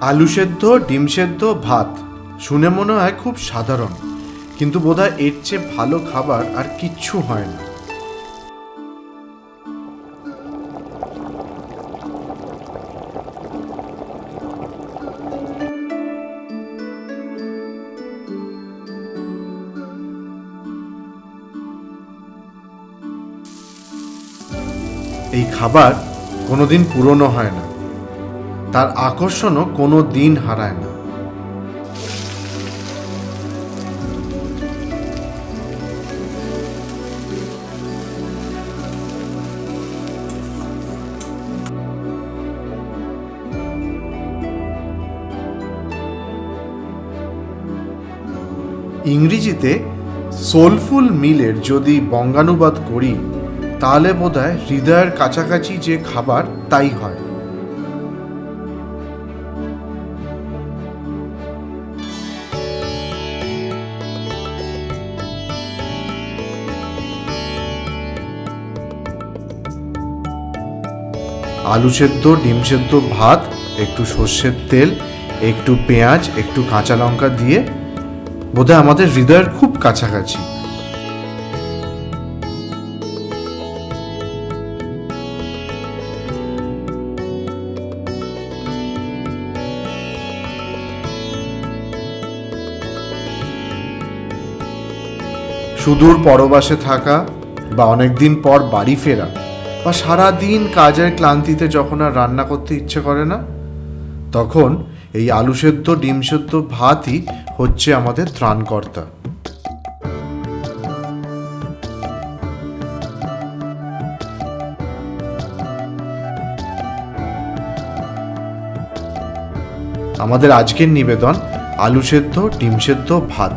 আলু সেদ্ধ, ডিম সেদ্ধ, ভাত শুনে মনে হয় খুব সাধারণ, কিন্তু বোধহয় এর চেয়ে ভালো খাবার আর কিচ্ছু হয় না। এই খাবার কোনোদিন পুরনো হয় না, তার আকর্ষণও কোনো দিন হারায় না। ইংরেজিতে সোলফুল মিলের যদি বঙ্গানুবাদ করি, তাহলে বোধহয় হৃদয়ের কাছাকাছি যে খাবার তাই হয়। আলু সেদ্ধ, ডিম সেদ্ধ, ভাত, একটু সর্ষের তেল, একটু পেঁয়াজ, একটু কাঁচা লঙ্কা দিয়ে বোধহয় আমাদের হৃদয়ের খুব কাছাকাছি। সুদূর পরবাসে থাকা, বা অনেকদিন পর বাড়ি ফেরা, বা সারাদিন কাজের ক্লান্তিতে যখন আর রান্না করতে ইচ্ছে করে না, তখন এই আলু সেদ্ধ, ডিম সেদ্ধ, ভাতই হচ্ছে আমাদের ত্রাণকর্তা। আমাদের আজকের নিবেদন আলু সেদ্ধ, ডিম সেদ্ধ, ভাত।